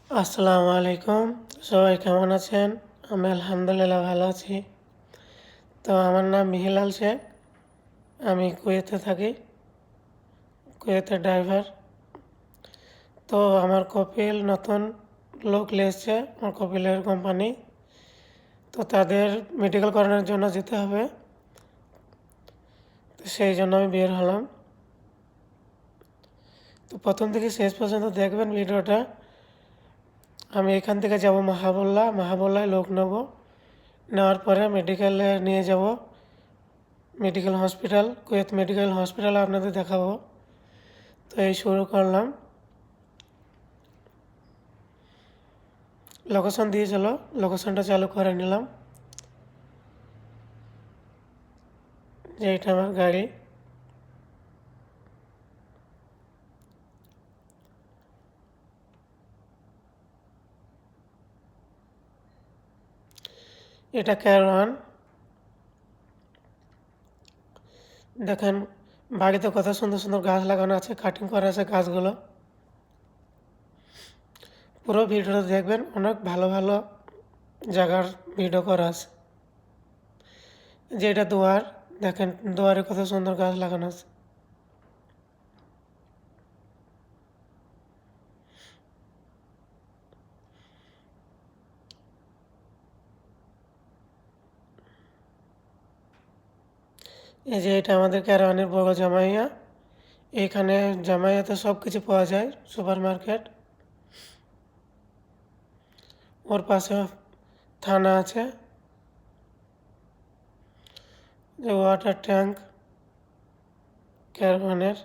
আসসালামু আলাইকুম। সবাই কেমন আছেন? আমি আলহামদুলিল্লাহ ভালো আছি। তো আমার নাম মিহিলাল শেখ। আমি কুয়েতে থাকি, কুয়েতের ড্রাইভার। তো আমার কপিল নতুন লোক এসছে, আমার কপিলের কোম্পানি। তো তাদের মেডিকেল করানোর জন্য যেতে হবে। তো সেই জন্য আমি বের হলাম। তো প্রথম থেকে শেষ পর্যন্ত দেখবেন ভিডিওটা। আমি এখান থেকে যাব মাহাবুল্লায় লোক নেব। নেওয়ার পরে মেডিকেলে নিয়ে যাব, মেডিকেল হসপিটাল, কুয়েত মেডিকেল হসপিটালে আপনাদের দেখাবো। তো এই শুরু করলাম। লোকেশন দিয়েছিল, লোকেশনটা চালু করে নিলাম। যে এটা আমার গাড়ি। এটা ক্যারওয়ান। দেখেন বাড়িতে কত সুন্দর সুন্দর গাছ লাগানো আছে, কাটিং করা আছে গাছগুলো। পুরো ভিডিওটা দেখবেন, অনেক ভালো ভালো জায়গার ভিডিও করা আছে। যে এটা দুয়ার, দেখেন দুয়ারে কত সুন্দর গাছ লাগানো আছে। এই যে এটা আমাদের ক্যারওয়ানের বড় জামাইয়া। এইখানে জামাইয়াতে সব কিছু পাওয়া যায়, সুপার মার্কেট। ওর পাশে থানা আছে, যে ওয়াটার ট্যাঙ্ক ক্যারভানের।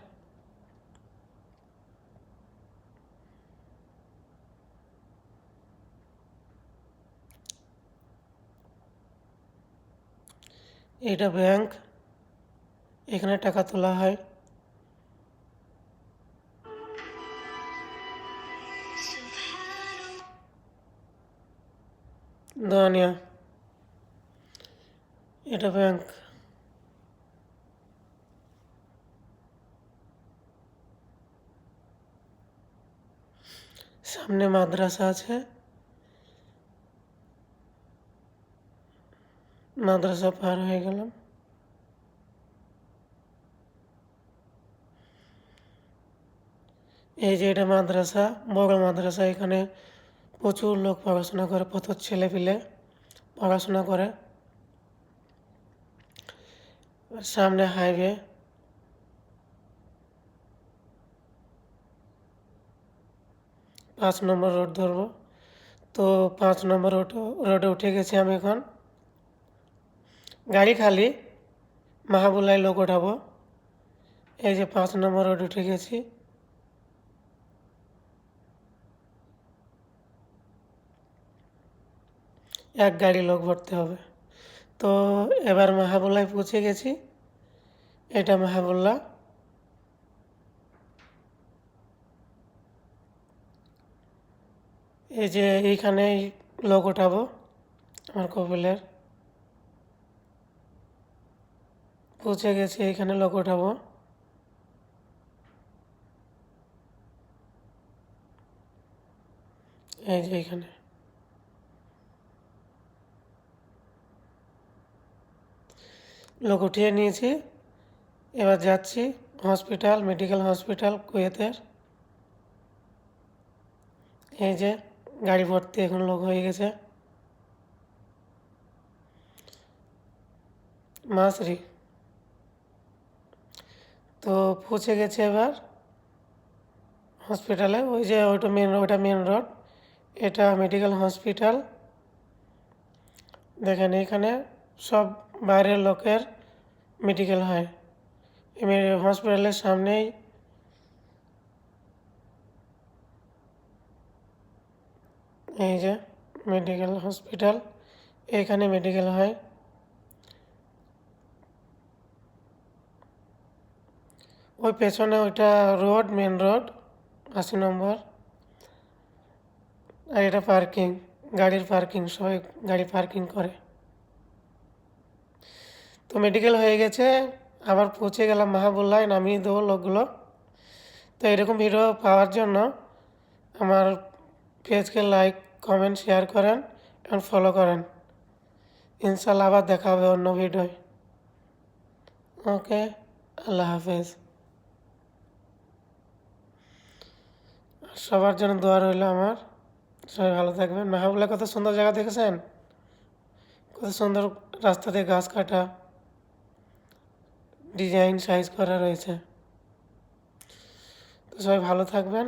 এটা ব্যাংক, এখানে টাকা তোলা হয়। দানিয়া, এটা ব্যাংক। সামনে মাদ্রাসা আছে, মাদ্রাসা পার হয়ে গেলাম। এই যে এটা মাদ্রাসা, বড় মাদ্রাসা। এখানে প্রচুর লোক পড়াশোনা করে, প্রচুর ছেলে পিলে পড়াশোনা করে। সামনে হাইওয়ে। 5 নম্বর রোড ধরবো। তো 5 নম্বর রোডে উঠে গেছি আমি এখন। গাড়ি খালি, মাহাবুল্লায় লোক ওঠাবো। এই যে 5 নম্বর রোড উঠে গেছি। এক গাড়ি লোক ভরতে হবে। তো এবার মাহাবুল্লায় পৌঁছে গেছি। এটা মাহাবুল্লাহ। এই যে এইখানেই লোক ওঠাবো আমার কপিলের। পৌঁছে গেছি, এইখানে লোক ওঠাবো। এই যে এইখানে লোক উঠিয়ে নিয়েছি। এবার যাচ্ছি হসপিটাল, মেডিকেল হসপিটাল কুয়েতের। এই যে গাড়ি ভর্তি এখন লোক হয়ে গেছে। মাসরি। তো পৌঁছে গেছে এবার হসপিটালে। ওই যে ওটা মেন রোড, এটা মেডিকেল হসপিটাল। দেখেন এখানে সব বাইরের লোকের মেডিকেল হয়। হসপিটালের সামনেই এই যে মেডিকেল হসপিটাল, এখানে মেডিকেল হয়। ওই পেছনে ওইটা রোড, মেন রোড 80 নম্বর। আর এটা পার্কিং, গাড়ির পার্কিং, সবাই গাড়ি পার্কিং করে। তো মেডিকেল হয়ে গেছে, আবার পৌঁছে গেলাম মাহাবুল্লায়, নামিয়ে দেবো লোকগুলো। তো এরকম ভিডিও পাওয়ার জন্য আমার পেজকে লাইক কমেন্ট শেয়ার করেন এবং ফলো করেন। ইনশাল্লাহ আবার দেখা হবে অন্য ভিডিওয়। ওকে, আল্লাহ হাফেজ। সবার জন্য দোয়া রইল আমার। সবাই ভালো থাকবেন। মেহবুবুল্লাহ কত সুন্দর জায়গা দেখেছেন, কত সুন্দর রাস্তা দিয়ে গাছ কাটা, ডিজাইন সাইজ করা রয়েছে। তো সবাই ভালো থাকবেন।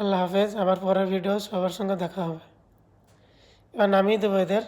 আল্লাহ হাফেজ। আবার পরের ভিডিও সবার সঙ্গে দেখা হবে। এবার নামিয়ে দেবো এদের।